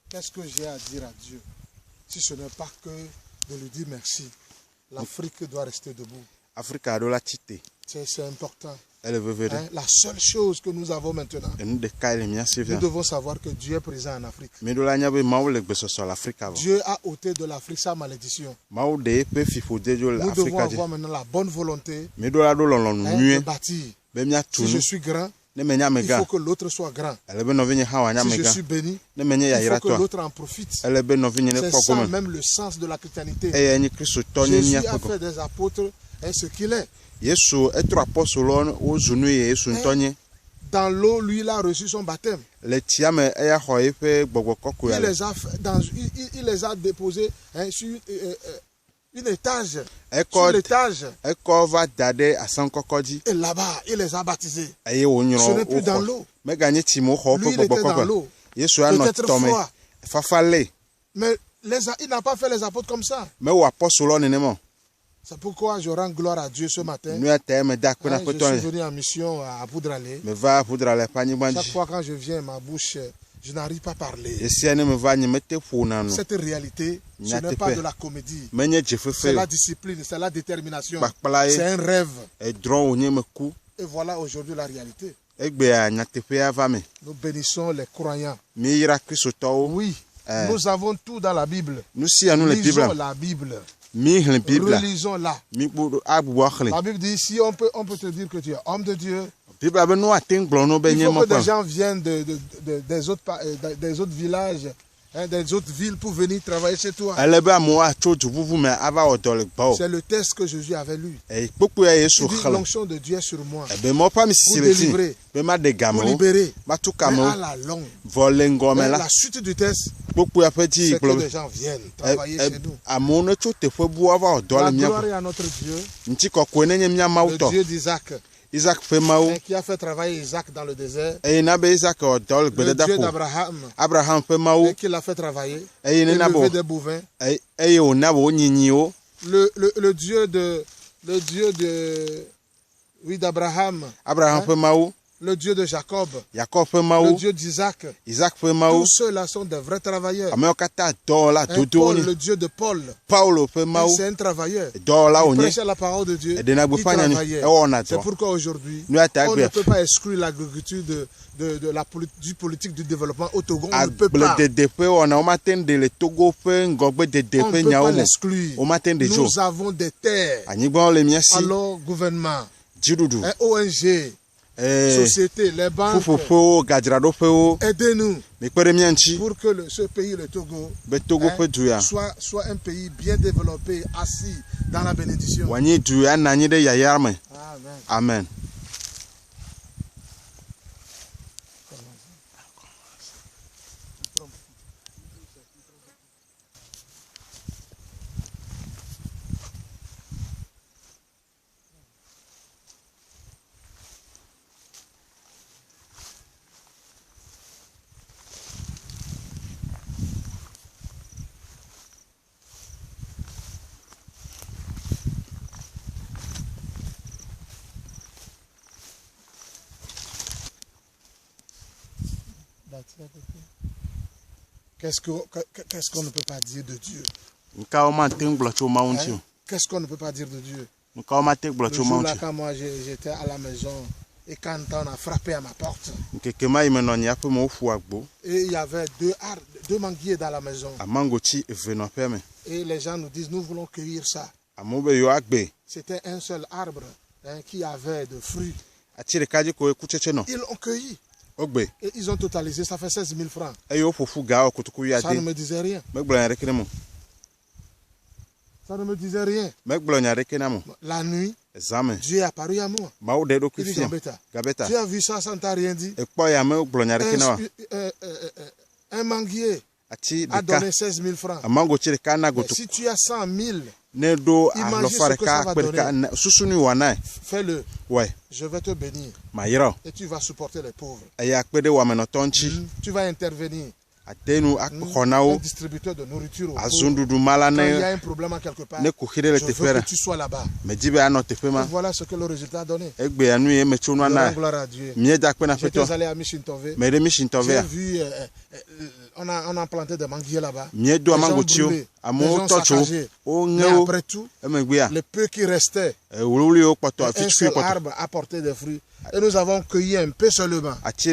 Qu'est-ce que j'ai à dire à Dieu? Si ce n'est pas que de lui dire merci. L'Afrique doit rester debout. C'est important. Hein? La seule chose que nous avons maintenant, nous devons savoir que Dieu est présent en Afrique. Dieu a ôté de l'Afrique sa malédiction. Nous devons avoir maintenant la bonne volonté de bâtir. Si je suis grand, il faut que l'autre soit grand. Si je suis béni, il faut que l'autre en profite. C'est ça même le sens de la chrétienté. Jésus a fait des apôtres ce qu'il est. Dans l'eau, lui, il a reçu son baptême. Il les a déposés sur un étage. Sur l'étage. Et là-bas, il les a baptisés. Ce n'est plus dans l'eau. Lui, il était dans l'eau. Peut-être froid. Mais il n'a pas fait les apôtres comme ça. C'est pourquoi je rends gloire à Dieu ce matin. Je suis venu en mission à Boudralé. Chaque fois quand je viens, ma bouche, je n'arrive pas à parler. Cette réalité, ce n'est pas de la comédie. C'est la discipline, c'est la détermination. C'est un rêve. Et voilà aujourd'hui la réalité. Nous bénissons les croyants. Oui, nous avons tout dans la Bible. Lisons la Bible. Relisons-la. La Bible dit ici, on peut te dire que tu es homme de Dieu. Il faut que des gens viennent des autres villages, des autres villes pour venir travailler chez toi. C'est le texte que Jésus avait lu. Il dit l'onction de Dieu est sur moi. Pour délivrer, pour libérer. Mais à la longue, la suite du texte, c'est que les gens viennent travailler chez nous. La gloire est à notre Dieu, le Dieu d'Isaac. Qui a fait travailler Isaac dans le désert. Le Dieu d'Abraham. Qui l'a fait travailler. Élever des bovins. Le Dieu d'Abraham. Le Dieu de Jacob. Le Dieu d'Isaac. Tous ceux-là sont de vrais travailleurs. Paul, le Dieu de Paul. C'est un travailleur. Il prêchait la parole de Dieu. Il travaillait. C'est pourquoi aujourd'hui, on ne peut pas exclure l'agriculture du politique du développement au Togo. On ne peut pas. On ne peut pas l'exclure. Nous avons des terres. Alors, gouvernement, ONG, société, les banques, aidez-nous pour que ce pays, le Togo, soit un pays bien développé, assis dans la bénédiction. Amen. Amen. Qu'est-ce qu'on ne peut pas dire de Dieu? Qu'est-ce qu'on ne peut pas dire de Dieu? Le jour-là, quand moi j'étais à la maison et quand on a frappé à ma porte, et il y avait deux manguiers dans la maison. Et les gens nous disent, nous voulons cueillir ça. C'était un seul arbre qui avait de fruits. Ils l'ont cueilli. Et ils ont totalisé, ça fait 16 000 francs. Ça ne me disait rien. Ça ne me disait rien. La nuit, Dieu est apparu à moi. Il dit, Gabeta, tu as vu ça, ça ne t'a rien dit. Un manguier a donné 16 000 francs. Mais si tu as 100 000, imagine ce que ça va donner. Fais-le. Ouais. Je vais te bénir. Et tu vas supporter les pauvres. Tu vas intervenir. Un distributeur de nourriture. Quand il y a un problème à quelque part, je veux que tu sois là-bas. Voilà ce que le résultat a donné. Gloire à Dieu. J'étais allé à Mishintove. J'ai vu, on a planté des manguiers là-bas. Les gens saccagés. Mais après tout, le peu qui restait, un seul arbre a porté des fruits. Et nous avons cueilli un peu seulement. Je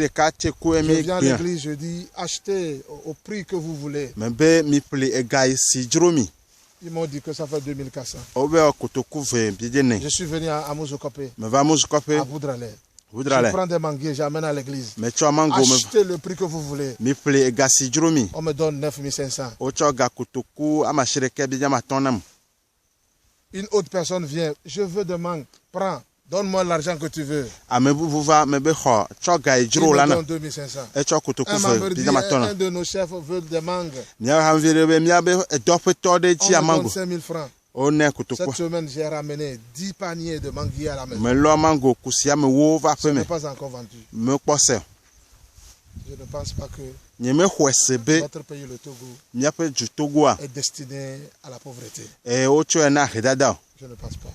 viens à l'église, je dis, achetez au prix que vous voulez. Ils m'ont dit que ça fait 2400. Je suis venu à Mouzoukope, à Boudralé. Je prends des manguiers, j'amène à l'église. Achetez le prix que vous voulez. On me donne 9500. Une autre personne vient, je veux de mangue, prends. Donne-moi l'argent que tu veux. Il me donne 2500. Un membre dit, un de nos chefs veut des mangues. On me donne 5000 francs. Cette semaine, j'ai ramené 10 paniers de manguiers à la maison. Ce n'est pas encore vendu. Je ne pense pas que notre pays, le Togo, est destiné à la pauvreté. Je ne pense pas.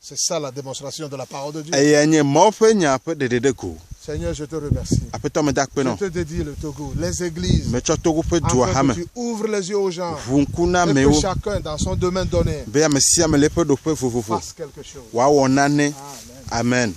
C'est ça la démonstration de la parole de Dieu. Seigneur, je te remercie. Je te dédie le Togo, les églises, afin que tu ouvres les yeux aux gens et que chacun dans son domaine donné fasse quelque chose. Amen.